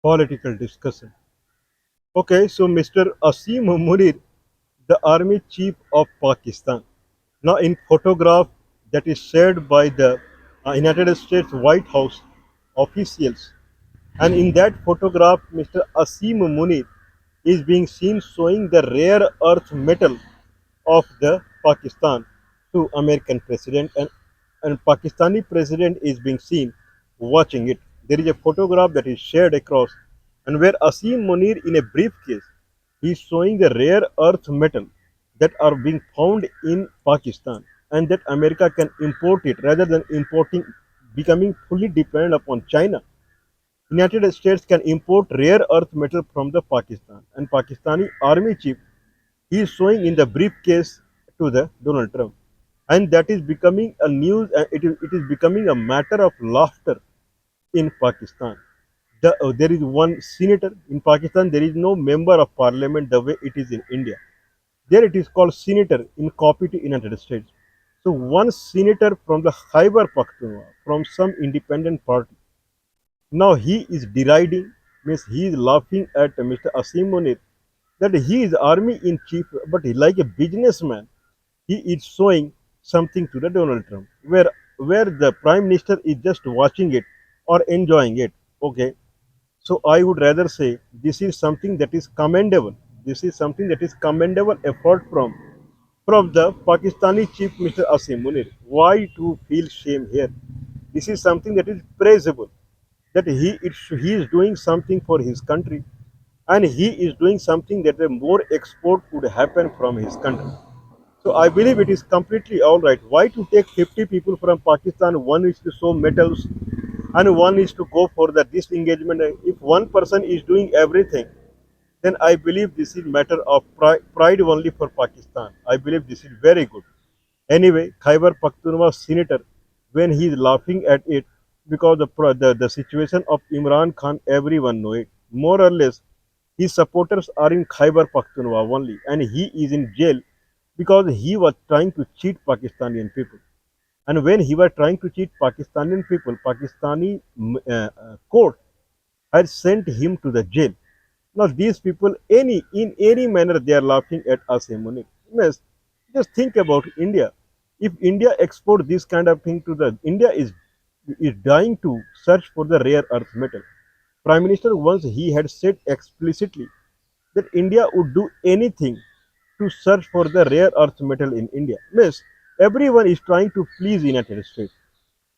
Political discussion. Okay, so Mr. Asim Munir, the army chief of Pakistan, now in photograph that is shared by the United States White House officials, and in that photograph, Mr. Asim Munir is being seen showing the rare earth metal of the Pakistan to American president, and Pakistani president is being seen watching it. There is a photograph that is shared across, and where Asim Munir in a briefcase, he is showing the rare earth metal that are being found in Pakistan, and that America can import it rather than importing, becoming fully dependent upon China. United States can import rare earth metal from the Pakistan, and Pakistani army chief he is showing in the briefcase to the Donald Trump, and that is becoming a news. It is becoming a matter of laughter in Pakistan. There is one senator in Pakistan. There is no member of parliament the way it is in India. There it is called senator in copy to United States. So one senator from the Khyber Pakhtunkhwa from some independent party. Now he is deriding, means he is laughing at Mr. Asim Munir that he is army in chief, but he, like a businessman, he is showing something to the Donald Trump, where the prime minister is just watching it or enjoying it. Okay, so I would rather say this is something that is commendable. This is something that is commendable effort from the Pakistani chief Mr. Asim Munir. Why to feel shame here? This is something that is praisable. That he is doing something for his country, and he is doing something that a more export could happen from his country. So I believe it is completely all right. Why to take 50 people from Pakistan? One is to show medals, and one is to go for the disengagement. If one person is doing everything, then I believe this is matter of pride only for Pakistan. I believe this is very good. Anyway, Khyber Pakhtunkhwa senator, when he is laughing at it, because the situation of Imran Khan, everyone know it. More or less, his supporters are in Khyber Pakhtunkhwa only, and he is in jail because he was trying to cheat Pakistani people. And when he was trying to cheat Pakistani people, Pakistani court had sent him to the jail. Now these people, in any manner, they are laughing at Asim Munir. Yes, just think about India. If India export this kind of thing to the India is dying to search for the rare earth metal. Prime Minister once he had said explicitly that India would do anything to search for the rare earth metal in India. Miss, everyone is trying to please United States.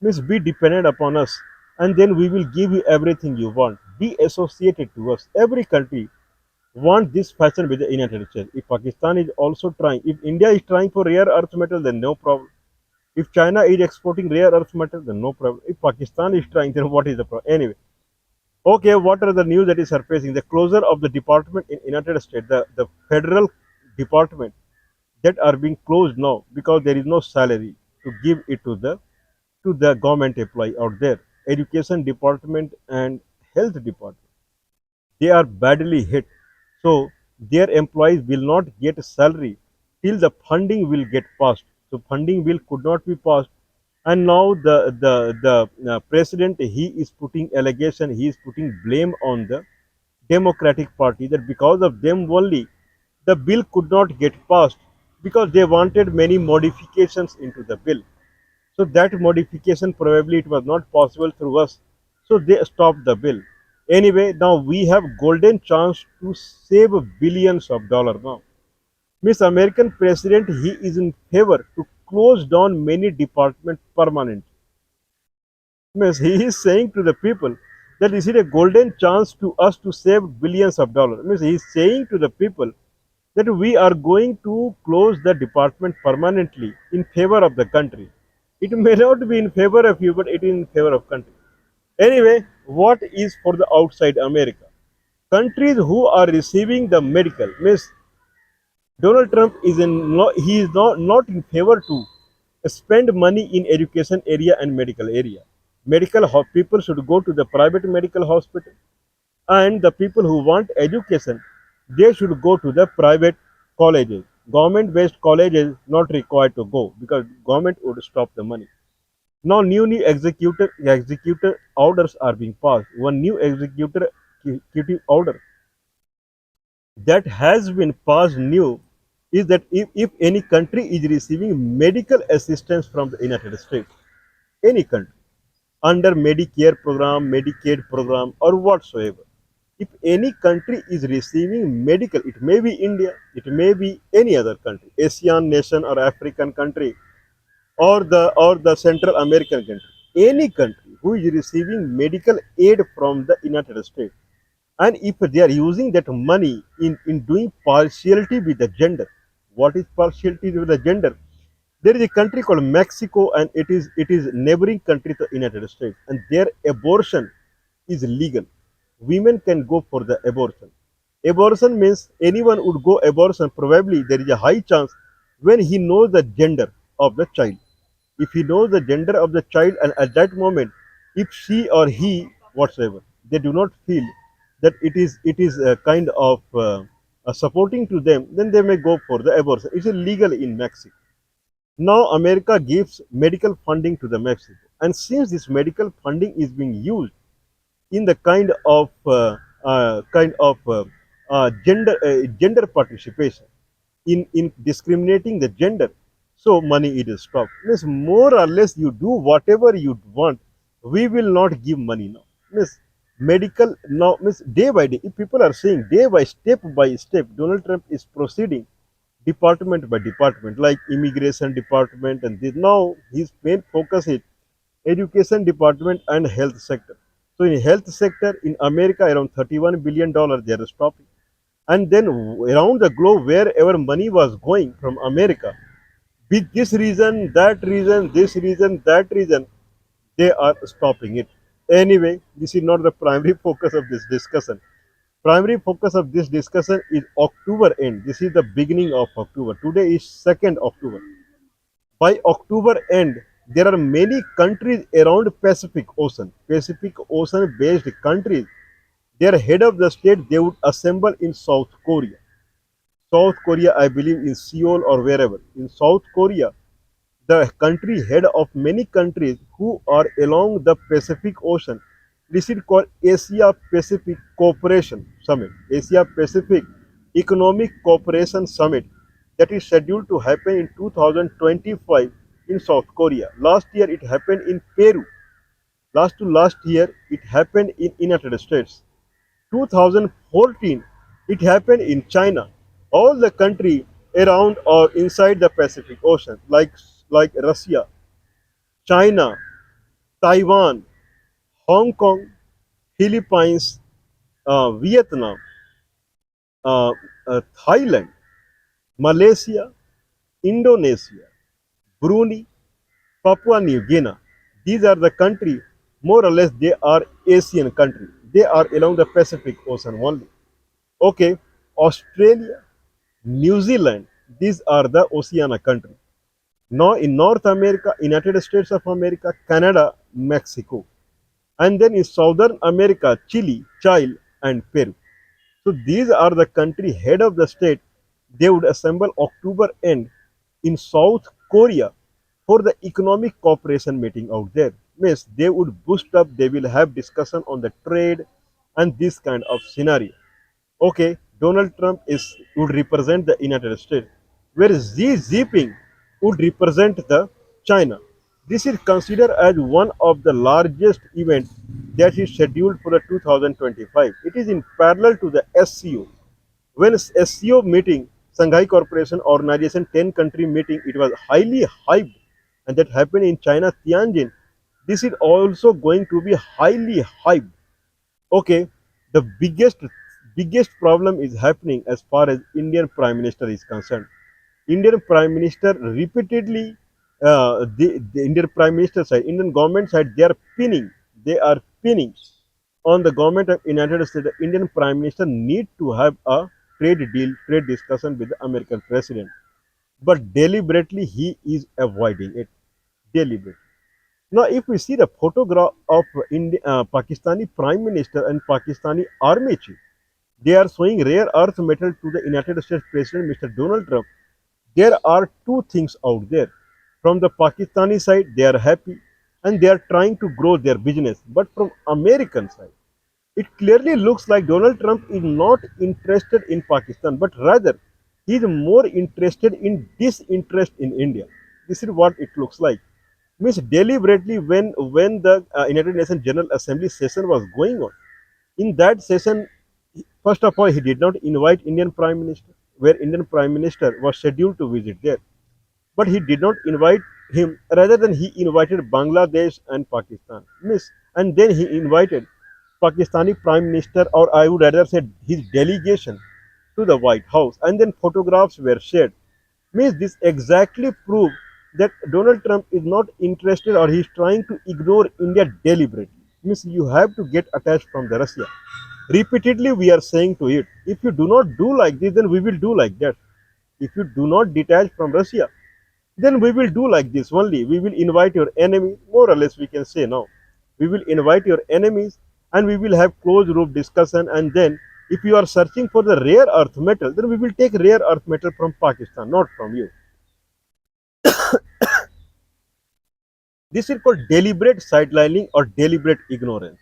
Miss, be dependent upon us, and then we will give you everything you want. Be associated to us. Every country want this fashion with the United States. If Pakistan is also trying, if India is trying for rare earth metal, then no problem. If China is exporting rare earth metal, then no problem. If Pakistan is trying, then what is the problem? Anyway, okay, what are the news that is surfacing? The closure of the department in United States, the federal department that are being closed now because there is no salary to give it to the government employee out there. Education department and health department, they are badly hit. So their employees will not get a salary till the funding will get passed. So funding bill could not be passed, and now the president he is putting allegation, he is putting blame on the Democratic Party that because of them only the bill could not get passed because they wanted many modifications into the bill. So that modification probably it was not possible through us. So they stopped the bill. Anyway, now we have golden chance to save billions of dollars now. Miss American president he is in favor to close down many departments permanently. Means he is saying to the people that this is a golden chance to us to save billions of dollars. Means he is saying to the people that we are going to close the department permanently in favor of the country. It may not be in favor of you, but it is in favor of country. Anyway, what is for the outside America? Countries who are receiving the medical means Donald Trump is he is not in favor to spend money in education area and medical area. People should go to the private medical hospital, and the people who want education they should go to the private colleges. Government based colleges not required to go because government would stop the money. Now new executor orders are being passed. One new executor executive order that has been passed new is that if any country is receiving medical assistance from the United States, any country, under Medicare program, Medicaid program, or whatsoever, if any country is receiving medical, it may be India, it may be any other country, Asian nation or African country, or the Central American country, any country who is receiving medical aid from the United States, and if they are using that money in doing partiality with the gender, what is partiality with the gender? There is a country called Mexico, and it is neighboring country to the United States, and their abortion is legal. Women can go for the abortion. Abortion means anyone would go abortion. Probably there is a high chance when he knows the gender of the child. If he knows the gender of the child, and at that moment, if she or he whatsoever, they do not feel that it is a kind of supporting to them, then they may go for the abortion. It's illegal in Mexico. Now America gives medical funding to the Mexico, and since this medical funding is being used in the gender participation, in discriminating the gender, so money it is stopped. Means more or less you do whatever you want, we will not give money now. Means medical now, means day by day, if people are saying day by step, Donald Trump is proceeding department by department, like immigration department, and this, now his main focus is education department and health sector. So in health sector in America, around $31 billion they are stopping, and then around the globe, wherever money was going from America, with this reason, that reason, this reason, that reason, they are stopping it. Anyway, this is not the primary focus of this discussion. Primary focus of this discussion is October end. This is the beginning of October. Today is 2nd October. By October end, there are many countries around Pacific Ocean based countries. Their head of the state, they would assemble in South Korea. South Korea, I believe in Seoul or wherever. In South Korea, the country head of many countries who are along the Pacific Ocean. This is called Asia Pacific Cooperation Summit, Asia Pacific Economic Cooperation Summit, that is scheduled to happen in 2025 in South Korea. Last year it happened in Peru. Last to last year it happened in United States. 2014 it happened in China. All the country around or inside the Pacific Ocean, like Russia, China, Taiwan, Hong Kong, Philippines, Vietnam, Thailand, Malaysia, Indonesia, Brunei, Papua New Guinea. These are the country, more or less they are Asian country. They are along the Pacific Ocean only. Okay, Australia, New Zealand, these are the Oceania country. Now in North America, United States of America, Canada, Mexico. And then in Southern America, Chile, Chile, and Peru. So these are the country head of the state. They would assemble October end in South Korea for the economic cooperation meeting out there. Means they would boost up, they will have discussion on the trade and this kind of scenario. Okay, Donald Trump would represent the United States, whereas Xi Jinping would represent the China. This is considered as one of the largest events that is scheduled for the 2025. It is in parallel to the SCO. When SCO meeting, Shanghai Cooperation Organization 10 country meeting, it was highly hyped, and that happened in China, Tianjin. This is also going to be highly hyped. Okay, the biggest problem is happening as far as Indian Prime Minister is concerned. Indian Prime Minister repeatedly, the Indian Prime Minister side, Indian government side, they are pinning on the government of United States. The Indian Prime Minister need to have a trade discussion with the American President, but deliberately he is avoiding it. Deliberately. Now, if we see the photograph of Pakistani Prime Minister and Pakistani Army Chief, they are showing rare earth metal to the United States President Mr. Donald Trump. There are two things out there. From the Pakistani side, they are happy and they are trying to grow their business. But from American side, It clearly looks like Donald Trump is not interested in Pakistan, but rather he is more interested in disinterest in India. This is what it looks like. Means deliberately when the United Nations General Assembly session was going on, in that session, first of all, he did not invite Indian Prime Minister, where Indian Prime Minister was scheduled to visit there. But he did not invite him. Rather than he invited Bangladesh and Pakistan. Miss, and then he invited Pakistani Prime Minister, or I would rather say his delegation, to the White House, and then photographs were shared. Means this exactly prove that Donald Trump is not interested, or he is trying to ignore India deliberately. Means you have to get attached from the Russia. Repeatedly we are saying to it, if you do not do like this, then we will do like that. If you do not detach from Russia, then we will do like this only. We will invite your enemy, more or less we can say now. We will invite your enemies and we will have closed room discussion, and then if you are searching for the rare earth metal, then we will take rare earth metal from Pakistan, not from you. This is called deliberate sidelining or deliberate ignorance.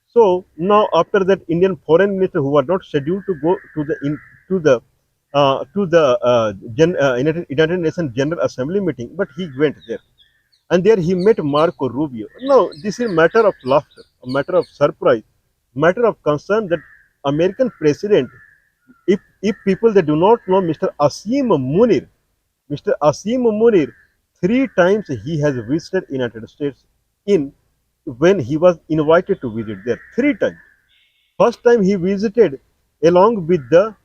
So now after that, Indian foreign minister who was not scheduled to go to the United Nations General Assembly meeting, but he went there. And there he met Marco Rubio. Now, this is a matter of laughter, a matter of surprise, matter of concern that American president, if people that do not know Mr. Asim Munir, three times he has visited United States in when he was invited to visit there. Three times. First time he visited along with the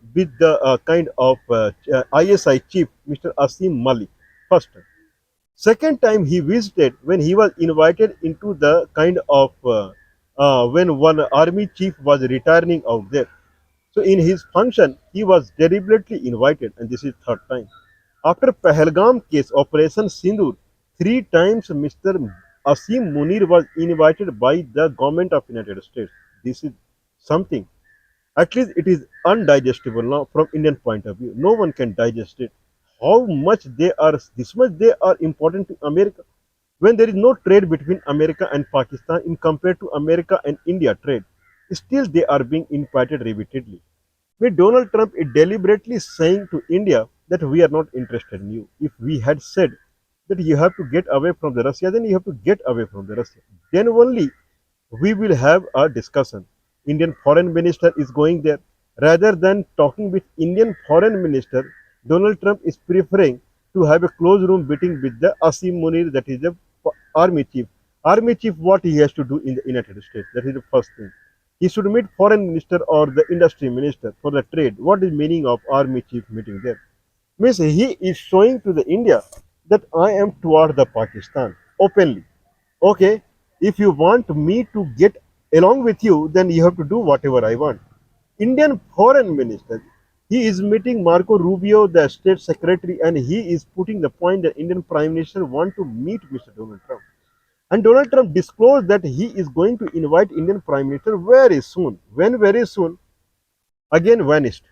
kind of ISI chief, Mr. Asim Malik. First time. Second time he visited when he was invited into the kind of when one army chief was returning out there. So in his function, he was deliberately invited, and this is third time. After Pahalgam case, Operation Sindoor, three times Mr. Asim Munir was invited by the government of United States. This is something. At least it is undigestible now from Indian point of view. No one can digest it. How much they are, this much they are important to America. When there is no trade between America and Pakistan in compared to America and India trade, still they are being invited repeatedly. With Donald Trump is deliberately saying to India that we are not interested in you. If we had said that you have to get away from the Russia, then you have to get away from the Russia. Then only we will have a discussion. Indian foreign minister is going there. Rather than talking with Indian foreign minister, Donald Trump is preferring to have a close room meeting with the Asim Munir, that is the army chief. Army chief, what he has to do in the United States? That is the first thing. He should meet foreign minister or the industry minister for the trade. What is meaning of army chief meeting there? Means he is showing to the India that I am toward the Pakistan openly. Okay, if you want me to get along with you, then you have to do whatever I want. Indian foreign minister, he is meeting Marco Rubio, the state secretary, and he is putting the point that Indian prime minister want to meet Mr. Donald Trump. And Donald Trump disclosed that he is going to invite Indian prime minister very soon. When very soon? Again vanished.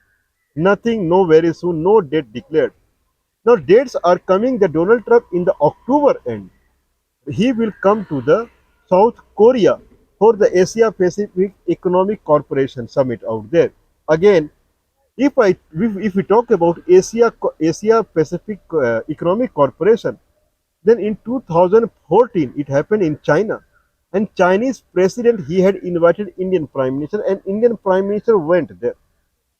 Nothing, no very soon, no date declared. Now dates are coming that Donald Trump in the October end, he will come to the South Korea for the Asia Pacific Economic Corporation summit out there. Again, if we talk about Asia Pacific Economic Corporation, then in 2014 it happened in China, and Chinese president he had invited Indian Prime Minister, and Indian Prime Minister went there.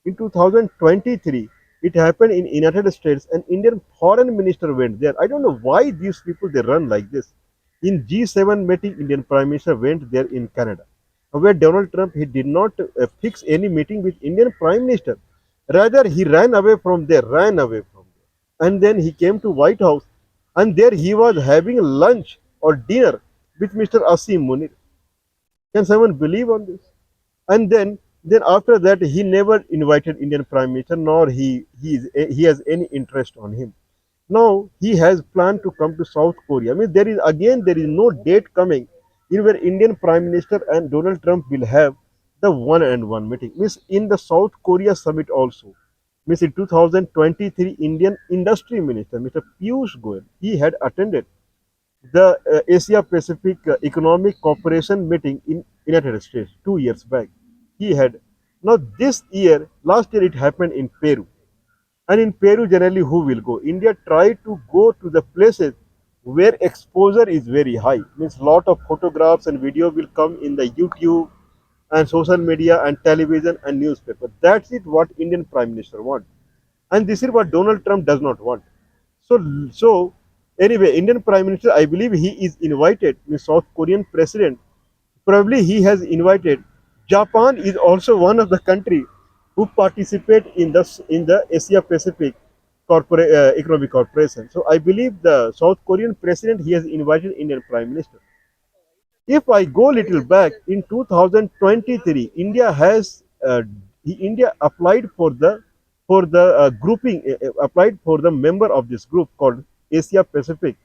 In 2023 it happened in United States, and Indian Foreign Minister went there. I don't know why these people they run like this. In G7 meeting, Indian Prime Minister went there in Canada, where Donald Trump he did not fix any meeting with Indian Prime Minister. Rather, he ran away from there, and then he came to White House, and there he was having lunch or dinner with Mr. Asim Munir. Can someone believe on this? And then after that, he never invited Indian Prime Minister, nor he has any interest on him. Now he has planned to come to South Korea. I mean, there is no date coming in where Indian Prime Minister and Donald Trump will have the one-on-one meeting. Means in the South Korea summit also. Means in 2023, Indian Industry Minister Mr. Piyush Goyal he had attended the Asia Pacific Economic Cooperation meeting in United States 2 years back. he had. Now this year, last year it happened in Peru. And in Peru, generally, who will go? India try to go to the places where exposure is very high. Means lot of photographs and video will come in the YouTube and social media and television and newspaper. That's it. What Indian Prime Minister want, and this is what Donald Trump does not want. So anyway, Indian Prime Minister, I believe he is invited. The South Korean President, probably he has invited. Japan is also one of the country who participate in the Asia Pacific Economic Corporation. So I believe the South Korean President he has invited Indian Prime Minister. If I go little back in 2023, India applied for the grouping applied for the member of this group called Asia Pacific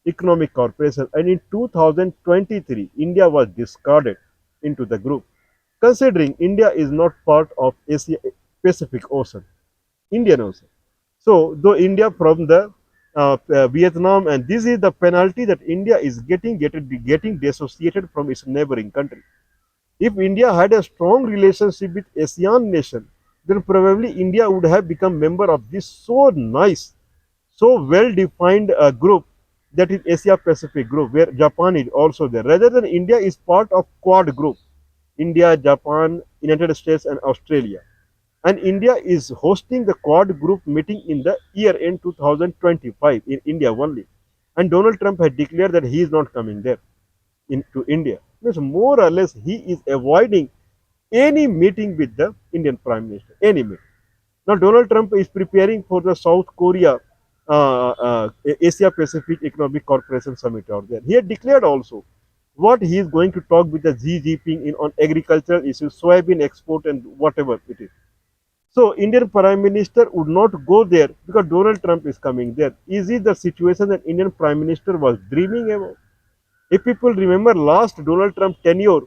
Economic Corporation, and in 2023 India was discarded into the group, considering India is not part of Asia Pacific Ocean, Indian Ocean. So, though India from the Vietnam, and this is the penalty that India is getting dissociated from its neighboring country. If India had a strong relationship with ASEAN nation, then probably India would have become member of this so nice, so well-defined group, that is Asia Pacific group, where Japan is also there. Rather than India is part of Quad group, India, Japan, United States, and Australia. And India is hosting the Quad group meeting in the year end 2025 in India only. And Donald Trump had declared that he is not coming there into India. Means more or less he is avoiding any meeting with the Indian Prime Minister, any meeting. Now Donald Trump is preparing for the South Korea Asia Pacific Economic Corporation Summit out there. He had declared also what he is going to talk with the Xi Jinping in on agricultural issues, soybean export and whatever it is. So Indian Prime Minister would not go there because Donald Trump is coming there. Is it the situation that Indian Prime Minister was dreaming about? If people remember last Donald Trump tenure,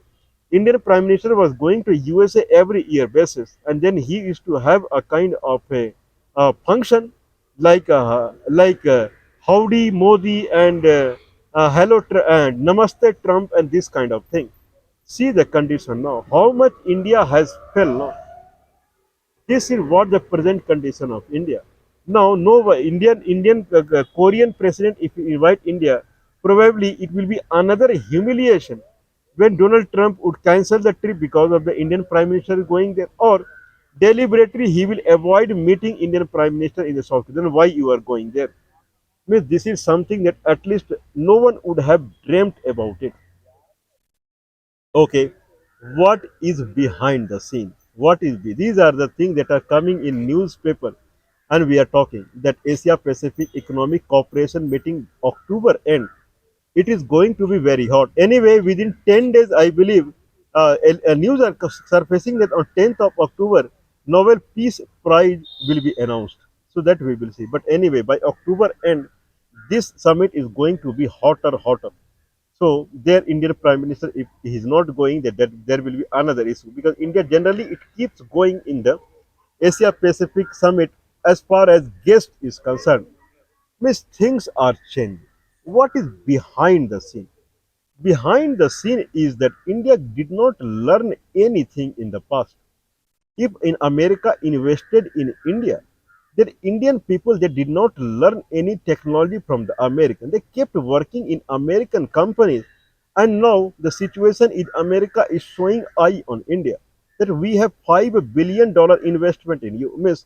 Indian Prime Minister was going to USA every year basis, and then he used to have a kind of a function like Howdy Modi and and Namaste Trump and this kind of thing. See the condition now. How much India has fell now. This is what the present condition of India. Now, no Indian Korean president, if you invite India, probably it will be another humiliation when Donald Trump would cancel the trip because of the Indian Prime Minister going there, or deliberately he will avoid meeting Indian Prime Minister in the South. Then why you are going there? Means this is something that at least no one would have dreamt about it. Okay, what is behind the scene? These are the things that are coming in newspaper, and we are talking that Asia Pacific Economic Cooperation meeting October end. It is going to be very hot. Anyway, within 10 days, I believe, a news are surfacing that on 10th of October, Nobel Peace Prize will be announced. So that we will see. But anyway, by October end, this summit is going to be hotter. So their Indian Prime Minister, if he is not going, that there will be another issue, because India generally it keeps going in the Asia Pacific Summit as far as guest is concerned. Means things are changing. What is behind the scene? Behind the scene is that India did not learn anything in the past. If in America invested in India, then Indian people they did not learn any technology from the American. They kept working in American companies, and now the situation in America is showing eye on India that we have $5 billion investment in you.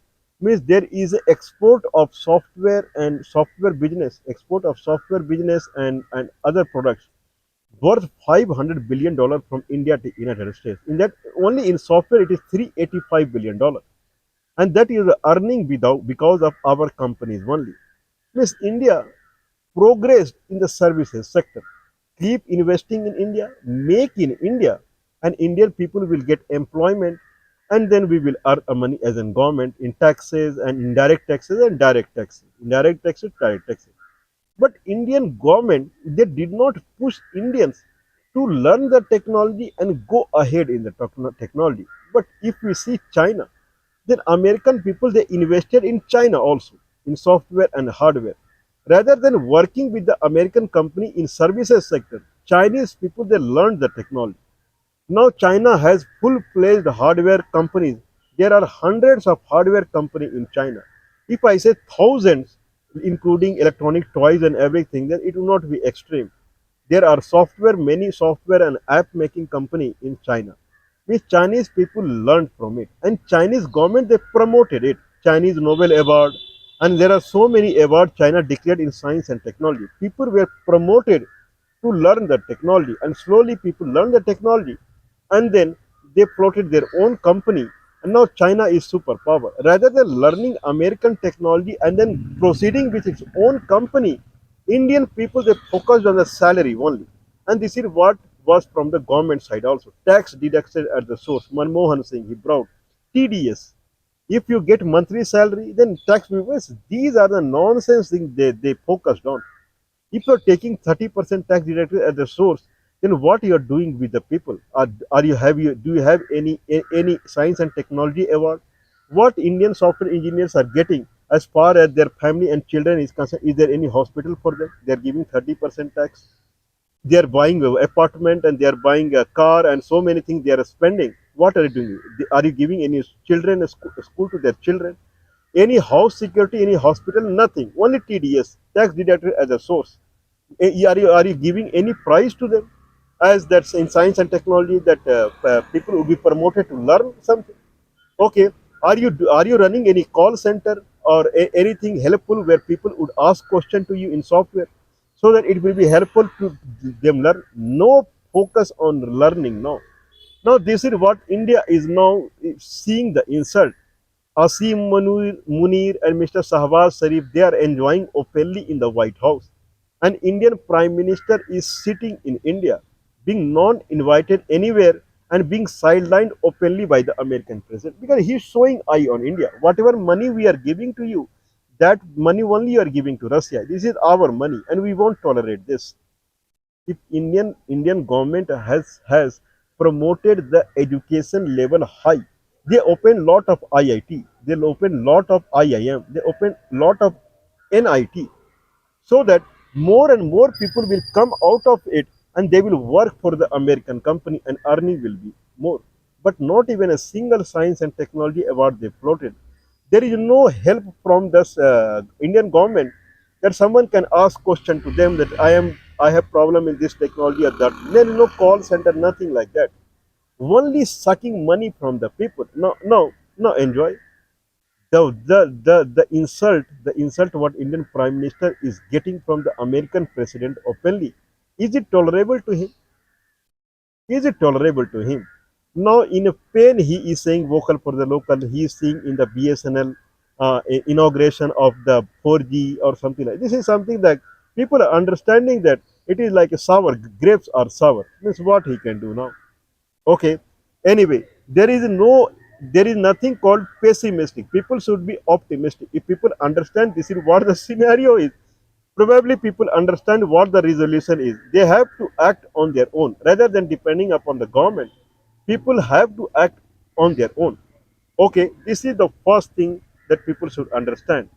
Means there is a export of software and software business, export of software business and other products worth $500 billion from India to United States. In that only in software it is $385 billion, and that is the earning without because of our companies only. Means India progressed in the services sector. Keep investing in India, make in India, and Indian people will get employment, and then we will earn money as a government in taxes and indirect taxes and direct taxes, indirect taxes, direct taxes. But Indian government they did not push Indians to learn the technology and go ahead in the technology. But if we see China, then American people they invested in China also in software and hardware. Rather than working with the American company in services sector, Chinese people they learned the technology. Now China has full-fledged hardware companies. There are hundreds of hardware companies in China. If I say thousands, including electronic toys and everything, then it will not be extreme. There are many software and app making company in China. Means Chinese people learned from it, and Chinese government they promoted it. Chinese Nobel Award, and there are so many awards China declared in science and technology. People were promoted to learn the technology, and slowly people learn the technology, and then they floated their own company. And now China is superpower. Rather than learning American technology and then proceeding with its own company, Indian people they focused on the salary only, and this is what was from the government side also. Tax deducted at the source. Manmohan Singh he brought TDS. If you get monthly salary, then tax reverse. These are the nonsense things they focused on. If you're taking 30% tax deducted at the source, then what you are doing with the people? Are you have you do you have any science and technology award? What Indian software engineers are getting as far as their family and children is concerned? Is there any hospital for them? They are giving 30% tax. They are buying an apartment and they are buying a car and so many things they are spending. What are you doing? Are you giving any children a school to their children? Any house security, any hospital, nothing. Only TDS, tax deducted as a source. Are you giving any prize to them? As that's in science and technology that people will be promoted to learn something. Okay, are you running any call center or anything helpful where people would ask question to you in software so that it will be helpful to them learn? No focus on learning now. Now this is what India is now seeing the insult. Asim Munir and Mr. Shahbaz Sharif, they are enjoying openly in the White House. An Indian Prime Minister is sitting in India, being not invited anywhere and being sidelined openly by the American president because he's showing eye on India. Whatever money we are giving to you, that money only you are giving to Russia. This is our money and we won't tolerate this. If Indian government has promoted the education level high, they open lot of IIT, they'll open lot of IIM, they open lot of NIT, so that more and more people will come out of it and they will work for the American company and earning will be more. But not even a single science and technology award they floated. There is no help from this Indian government that someone can ask question to them that I have problem in this technology or that. There is no call center, nothing like that. Only sucking money from the people. No, no, no. Enjoy the insult what Indian Prime Minister is getting from the American President openly. Is it tolerable to him? Is it tolerable to him? Now, in a pain, he is saying vocal for the local. He is seeing in the BSNL inauguration of the 4G or something like this. Is something that people are understanding that it is like a sour grapes are sour. Means what he can do now. Okay. Anyway, there is nothing called pessimistic. People should be optimistic. If people understand this is what the scenario is, probably people understand what the resolution is. They have to act on their own rather than depending upon the government. People have to act on their own. Okay, this is the first thing that people should understand.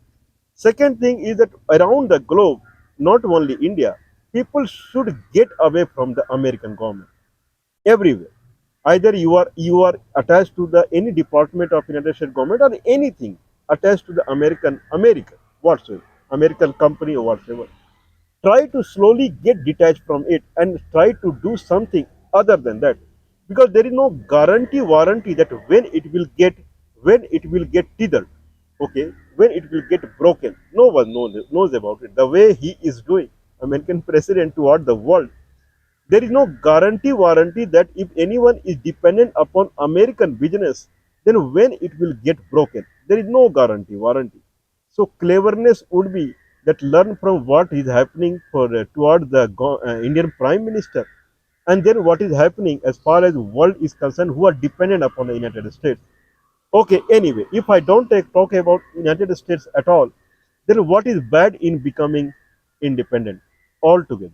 Second thing is that around the globe, not only India, people should get away from the American government everywhere. Either you are attached to the any department of United States government or anything attached to the America whatsoever, American company or whatsoever. Try to slowly get detached from it and try to do something other than that, because there is no guarantee warranty that when it will get tethered, okay, when it will get broken. No one knows about it. The way he is doing, American president toward the world, there is no guarantee warranty that if anyone is dependent upon American business, then when it will get broken, there is no guarantee warranty. So cleverness would be that learn from what is happening for toward the Indian Prime Minister, and then what is happening as far as the world is concerned, who are dependent upon the United States. Okay, anyway, if I don't talk about United States at all, then what is bad in becoming independent altogether?